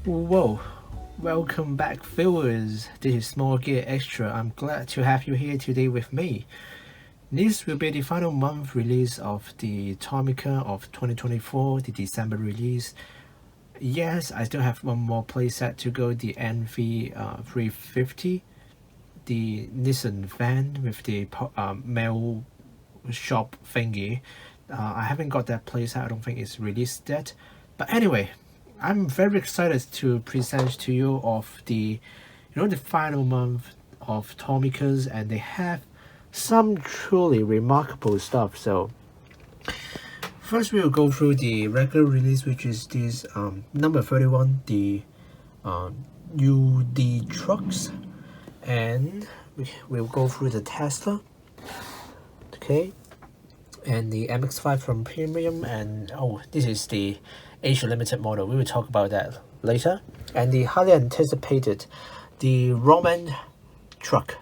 Whoa, welcome back viewers, this is Small Gear Extra. I'm glad to have you here today with me. This will be the final month release of the Tomica of 2024, the December release. Yes, I still have one more playset to go, the NV 350, the Nissan van with the mail shop thingy. I haven't got that playset, I don't think it's released yet. But anyway, I'm very excited to present to you of the final month of Tomicas, and they have some truly remarkable stuff. So first we will go through the regular release, which is this number 31, the UD trucks, and we'll go through the Tesla, okay, and the MX-5 from Premium, and oh, this is the Asia Limited model. We will talk about that later. And the highly anticipated, the Roman truck.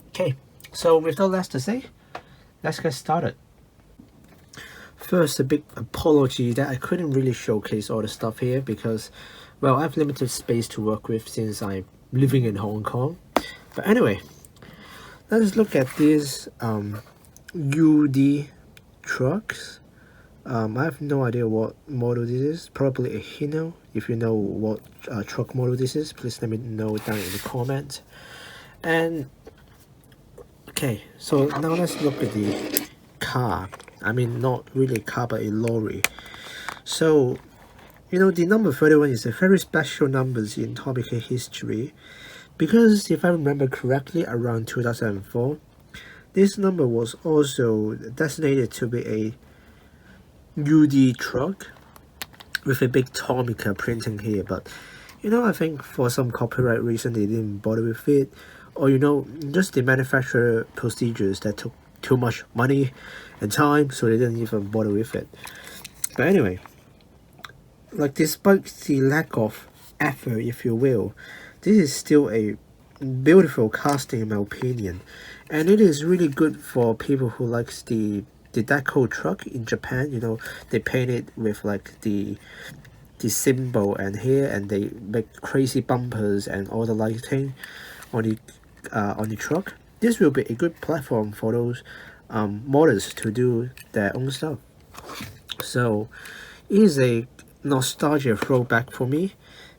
Okay, so without less to say, let's get started. First, a big apology that I couldn't really showcase all the stuff here because, well, I have limited space to work with since I'm living in Hong Kong. But anyway, let's look at these UD trucks. I have no idea what model this is. Probably a Hino. If you know what truck model this is, please let me know down in the comments. And okay, so now let's look at the car. I mean, not really a car, but a lorry. So, you know, the number 31 is a very special number in Tomica history because if I remember correctly, around 2004, this number was also designated to be a UD truck with a big Tomica printing here, but you know, I think for some copyright reason they didn't bother with it, or you know, just the manufacturer procedures that took too much money and time, so they didn't even bother with it. But anyway, like despite the lack of effort, if you will, this is still a beautiful casting in my opinion, and it is really good for people who likes the deco truck in Japan. You know, they paint it with like the symbol and here, and they make crazy bumpers and all the lighting on the truck. This will be a good platform for those models to do their own stuff. So it is a nostalgia throwback for me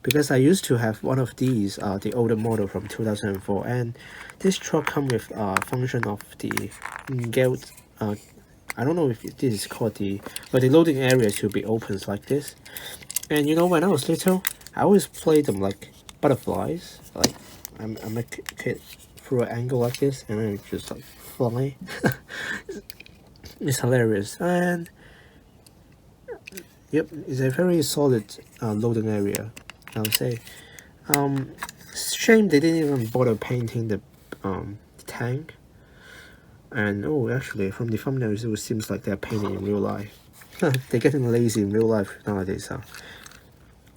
because I used to have one of these, the older model from 2004, and this truck come with function of the gate. I don't know if this is called but the loading area should be opens like this. And you know, when I was little, I always played them like butterflies. Like I make it through an angle like this, and then just like fly. It's hilarious, and yep, it's a very solid loading area, I would say. Shame they didn't even bother painting the tank. And oh, actually, from the thumbnails, it seems like they're painting in real life. They're getting lazy in real life nowadays.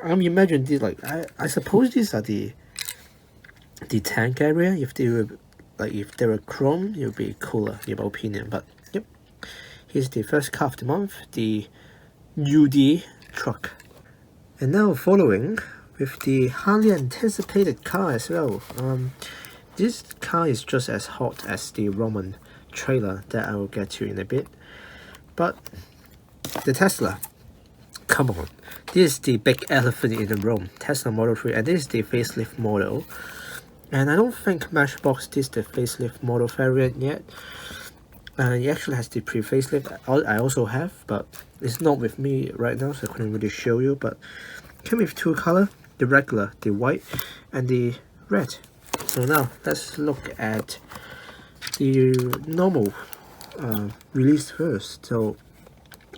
Imagine these, like I suppose these are the tank area. If they were chrome, it would be cooler in my opinion. But yep, here's the first car of the month, the UD truck. And now following with the highly anticipated car as well. This car is just as hot as the Roman trailer that I will get to in a bit. But the Tesla, come on, this is the big elephant in the room, Tesla Model 3, and this is the facelift model. And I don't think Matchbox did the facelift model variant yet. It actually has the pre-facelift. I also have, but it's not with me right now, so I couldn't really show you. But it came with two color, the regular, the white, and the red. So now let's look at the normal release first. So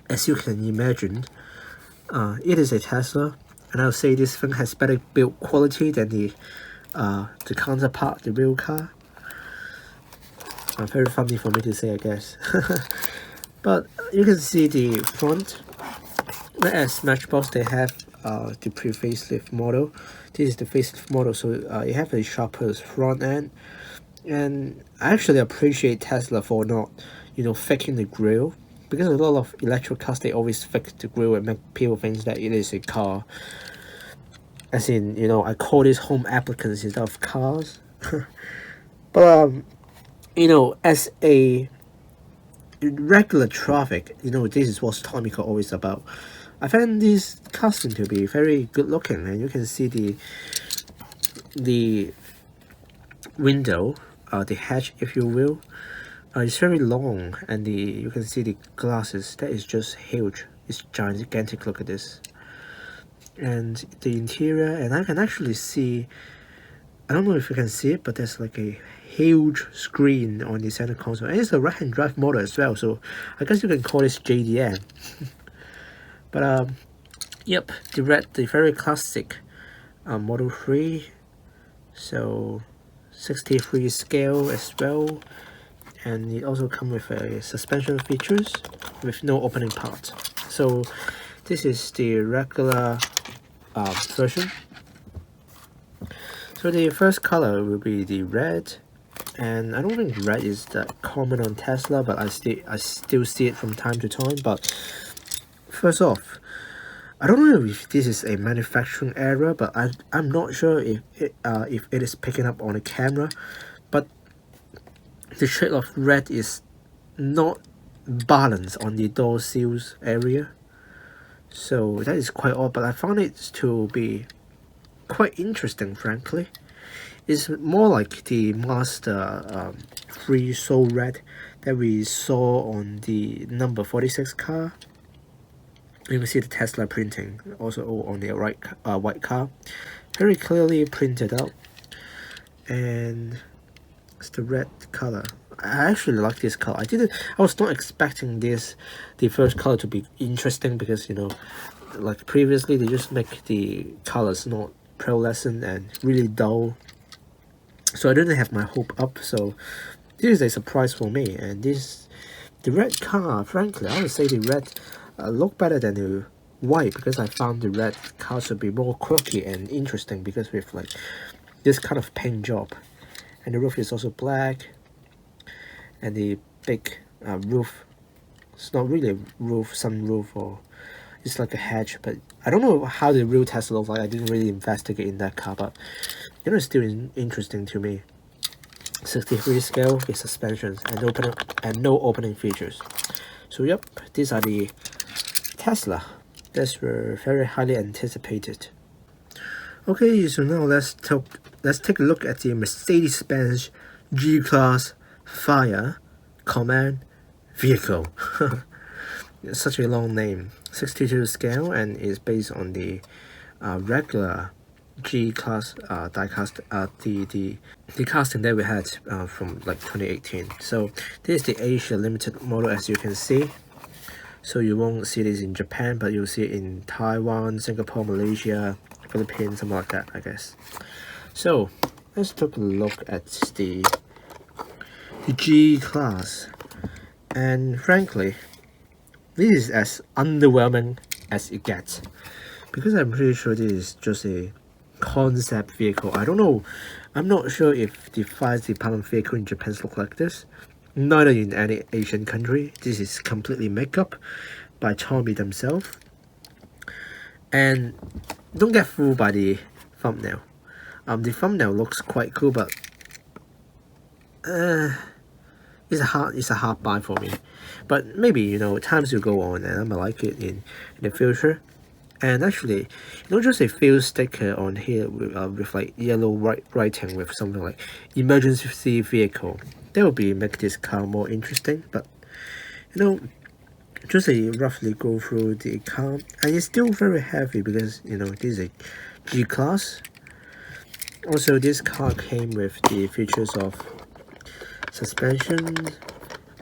as you can imagine, it is a Tesla, and I'll say this thing has better build quality than the counterpart, the real car. Very funny for me to say, I guess. But you can see the front. As Matchbox, they have the pre-facelift model. This is the facelift model, so it have a sharper front end. And I actually appreciate Tesla for not, you know, faking the grille, because a lot of electric cars, they always fake the grille and make people think that it is a car. as in, you know, I call these home applicants instead of cars. But you know, as a regular traffic, you know, this is what Tomica always about. I find this costume to be very good looking, and you can see the window, the hatch, if you will, it's very long, and you can see the glasses. That is just huge. It's gigantic. Look at this, and the interior, and I can actually see. I don't know if you can see it, but there's like a huge screen on the center console, and it's a right-hand drive model as well. So I guess you can call this JDM. But yep, the very classic Model 3. So 63 scale as well, and it also comes with a suspension features with no opening part. So this is the regular version. So the first color will be the red, and I don't think red is that common on Tesla, but I still see it from time to time. But first off, I don't know if this is a manufacturing error, but I'm not sure if it is picking up on a camera, but the shade of red is not balanced on the door seals area. So that is quite odd, but I found it to be quite interesting, frankly. It's more like the Mazda 3 Soul Red that we saw on the number 46 car. You can see the Tesla printing also on the right white car, very clearly printed out, and it's the red color. I actually like this color. I was not expecting the first color to be interesting, because, you know, like previously they just make the colors not pearlescent and really dull, so I didn't have my hope up. So this is a surprise for me, and the red car, frankly, I would say the red look better than the white, because I found the red car should be more quirky and interesting, because with like this kind of paint job, and the roof is also black, and the big roof, it's not really a roof, sunroof, or it's like a hatch, but I don't know how the real Tesla looks like. I didn't really investigate in that car, but you know, it's still interesting to me. 63 scale with suspensions and no opening features. So yep, these are the Tesla that were very highly anticipated. Okay, so now let's take a look at the Mercedes-Benz G-Class Fire Command Vehicle. Such a long name. 62 scale, and is based on the regular G-Class diecast, the casting that we had from like 2018. So this is the Asia limited model, as you can see. So you won't see this in Japan, but you'll see it in Taiwan, Singapore, Malaysia, Philippines, something like that, I guess. So let's take a look at the G-Class, and frankly, this is as underwhelming as it gets, because I'm pretty sure this is just a concept vehicle. I don't know, I'm not sure if the fire department vehicle in Japan look like this, neither in any Asian country. This is completely makeup by Tommy themselves, and don't get fooled by the thumbnail. The thumbnail looks quite cool, but it's a hard buy for me. But maybe, you know, times will go on, and I might like it in the future. And actually, you know, just a few sticker on here with like yellow writing with something like emergency vehicle, that would make this car more interesting. But you know, just a roughly go through the car, and it's still very heavy, because, you know, this is a G-Class. Also, this car came with the features of suspension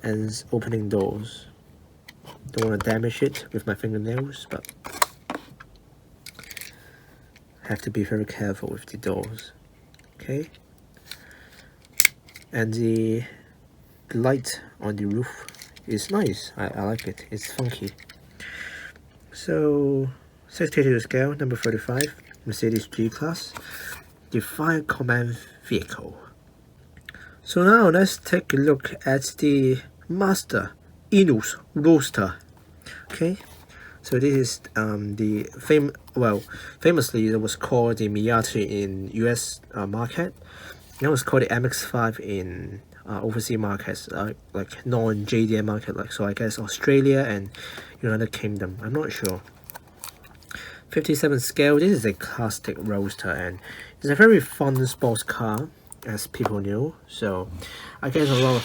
and opening doors. Don't want to damage it with my fingernails, but have to be very careful with the doors. Okay, and the light on the roof is nice. I like it. It's funky. So 62 scale, number 35, Mercedes G-Class, the Fire Command Vehicle. So now let's take a look at the Mazda Inus Roadster. Okay, So this is famously it was called the Miata in US market. It was called the MX-5 in overseas markets, like non-JDM market, like, so I guess Australia and United Kingdom. I'm not sure. 57 scale. This is a classic roadster, and it's a very fun sports car, as people know. So I guess a lot of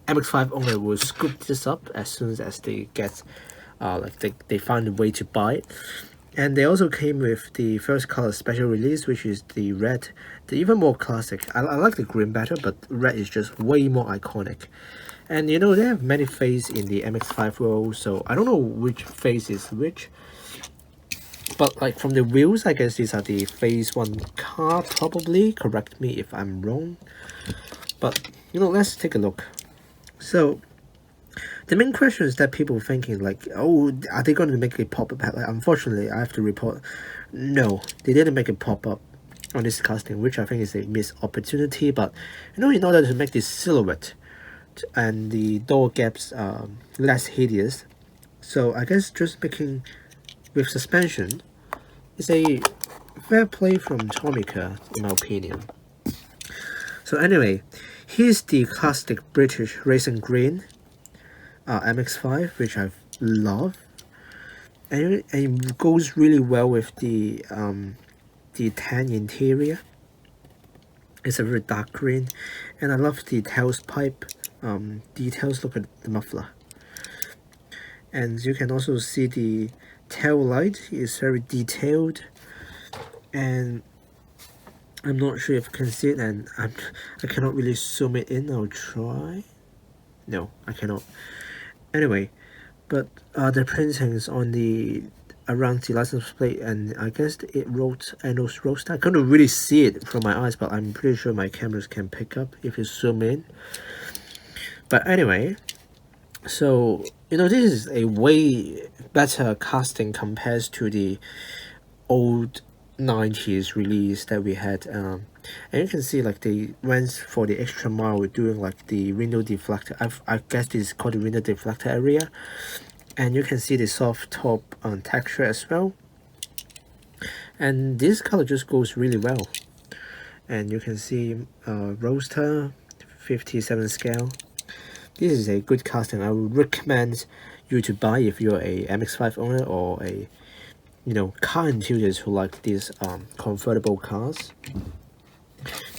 MX-5 owner will scoop this up as soon as they get they find a way to buy it. And they also came with the first color special release, which is the red, the even more classic. I like the green better, but red is just way more iconic. And they have many phases in the MX-5 world, so I don't know which phase is which. But like from the wheels, I guess these are the phase 1 car, probably. Correct me if I'm wrong. But let's take a look. So the main question is that people thinking like, oh, are they going to make a pop-up headlight? Unfortunately, I have to report, no, they didn't make a pop-up on this casting, which I think is a missed opportunity. But in order to make this silhouette and the door gaps less hideous, so I guess just making with suspension is a fair play from Tomica, in my opinion. So anyway, here's the classic British racing green MX-5, which I love, and it goes really well with the tan interior. It's a very dark green, and I love the tailpipe details. Look at the muffler, and you can also see the tail light is very detailed, and I'm not sure if you can see it, and I cannot really zoom it in. I'll try. No, I cannot. Anyway, but the printings on the around the license plate, and I guess it wrote Anno's Roadster. I couldn't really see it from my eyes, but I'm pretty sure my cameras can pick up if you zoom in. But anyway, so this is a way better casting compared to the old 90s release that we had, and you can see like they went for the extra mile with doing like the window deflector. I guess this is called the window deflector area, and you can see the soft top texture as well, and this color just goes really well. And you can see roadster 57 scale. This is a good casting. I would recommend you to buy if you're a MX-5 owner or a car enthusiasts who like these convertible cars.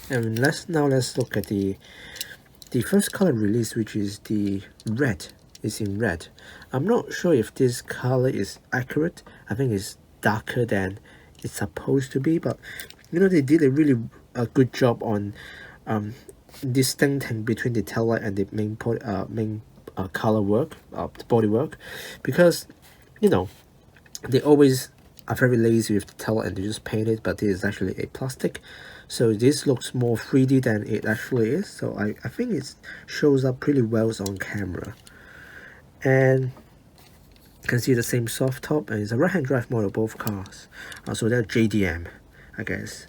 And let's look at the first color release, which is the red. It's in red. I'm not sure if this color is accurate. I think it's darker than it's supposed to be, but they did a really good job on distincting between the tail light and the main color work, the body work, because they always are very lazy with the tail light and they just paint it, but this is actually a plastic, so this looks more 3D than it actually is. So I think it shows up pretty well on camera. And you can see the same soft top, and it's a right-hand drive model, both cars. So they're JDM, I guess.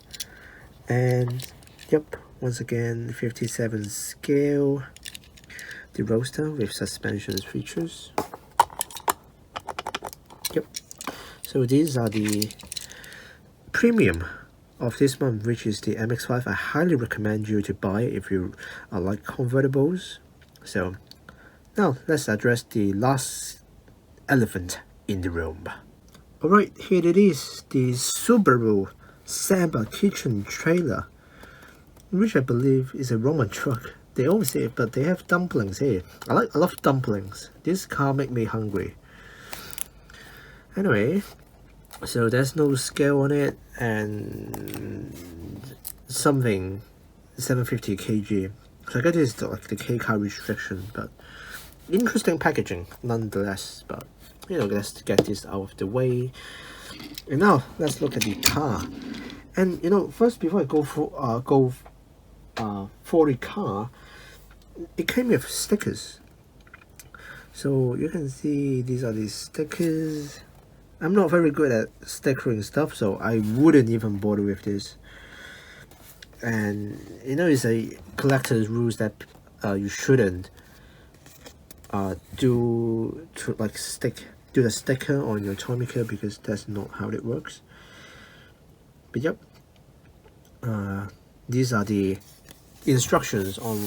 And yep, once again 57 scale, the roadster with suspension features. Yep. So these are the premium of this month, which is the MX-5. I highly recommend you to buy if you like convertibles. So now let's address the last elephant in the room. Alright, here it is, the Subaru Samba kitchen trailer, which I believe is a Roman truck. They always say it, but they have dumplings here. I love dumplings. This car make me hungry. Anyway, so there's no scale on it, and something 750 kg. So I guess it's like the K car restriction, but interesting packaging nonetheless. But let's get this out of the way. And now let's look at the car. And first, before I go for the car, it came with stickers. So you can see these are the stickers. I'm not very good at stickering stuff, so I wouldn't even bother with this. And it's a collector's rules that you shouldn't do to like stick do the sticker on your Tomica because that's not how it works. But yep, these are the instructions on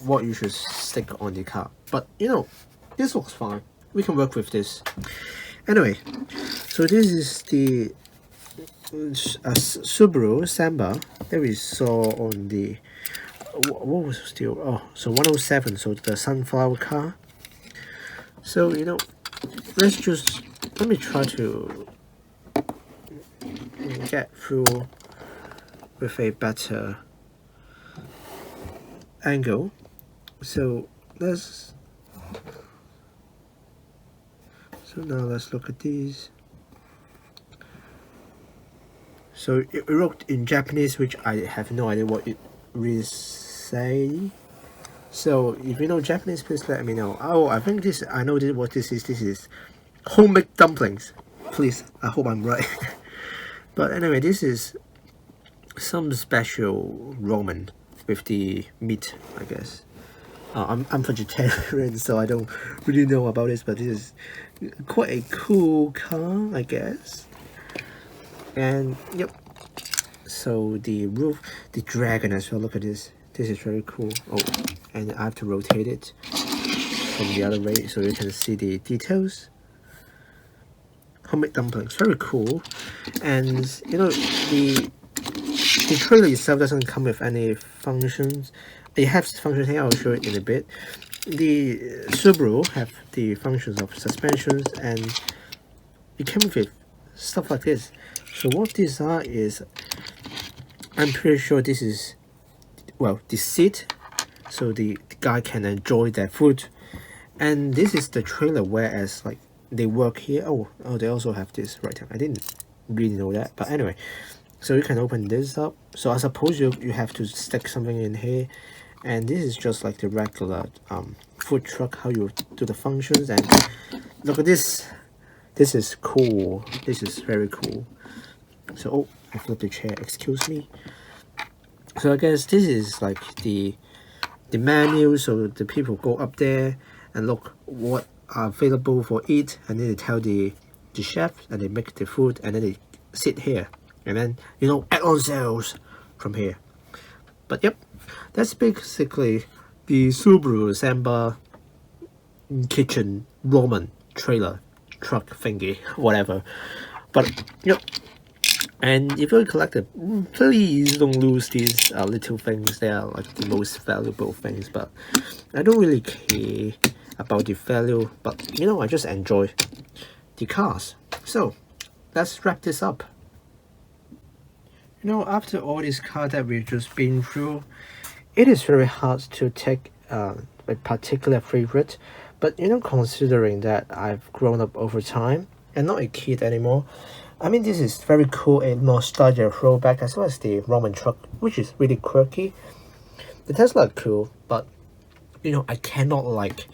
what you should stick on the car. But this looks fine. We can work with this. Anyway, so this is the Subaru Samba that we saw on the what was still so 107, so the sunflower car. So let me try to get through with a better angle. So now let's look at these. So it wrote in Japanese, which I have no idea what it really say. So if you know Japanese, please let me know. Oh, I think I know what this is. This is homemade dumplings. Please, I hope I'm right. But anyway, this is some special ramen with the meat, I guess. I'm vegetarian, so I don't really know about this, but this is quite a cool car, I guess. And yep, so the roof, the dragon as well. Look at this. This is very cool. Oh, and I have to rotate it from the other way so you can see the details. Homemade dumplings, very cool. And the trailer itself doesn't come with any functions. It has functions here, I'll show it in a bit. The Subaru have the functions of suspensions, and it came with stuff like this. So what these are is, I'm pretty sure this is, well, the seat, so the guy can enjoy their food. And this is the trailer, whereas like they work here. Oh, they also have this right here. I didn't really know that, but anyway. So you can open this up. So I suppose you have to stick something in here, and this is just like the regular food truck, how you do the functions. And look at this. This is cool. This is very cool. So oh, I flipped the chair. Excuse me. So I guess this is like the menu. So the people go up there and look what are available for eat, and then they tell the chef, and they make the food, and then they sit here. And then add on sales from here. But yep, that's basically the Subaru Samba kitchen ramen trailer truck thingy, whatever. But yep, and if you collect it, please don't lose these little things. They are like the most valuable things. But I don't really care about the value, but I just enjoy the cars. So let's wrap this up. After all this car that we've just been through, it is very hard to take a particular favorite. But considering that I've grown up over time and not a kid anymore, I mean, this is very cool, a nostalgia throwback, as well as the ramen truck, which is really quirky. The Tesla are cool, but I cannot like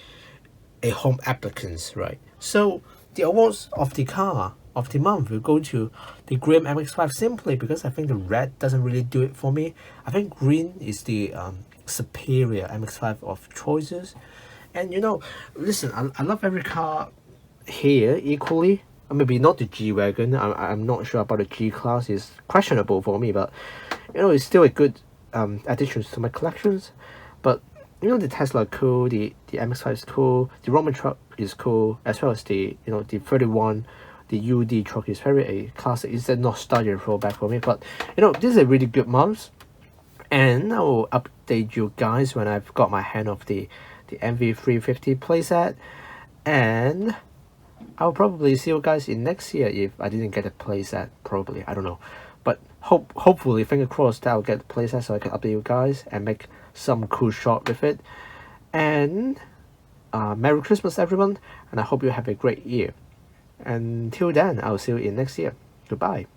a home applicants, right? So the awards of the car of the month will go to the Green MX-5, simply because I think the red doesn't really do it for me. I think green is the superior MX-5 of choices. And listen, I love every car here equally. Maybe not the G-Wagon. I'm not sure about the G-Class. It's questionable for me, but it's still a good addition to my collections. But the Tesla are cool, the MX-5 is cool, the Roman truck is cool, as well as the the 31, the UD truck is very a classic. It's a nostalgia throwback for me. But this is a really good month, and I will update you guys when I've got my hand of the MV350 playset, and I'll probably see you guys in next year if I didn't get a playset. Probably, I don't know, but hopefully, finger crossed, that I'll get the playset so I can update you guys and make some cool shot with it. And Merry Christmas, everyone, and I hope you have a great year. Until then, I'll see you in next year. Goodbye.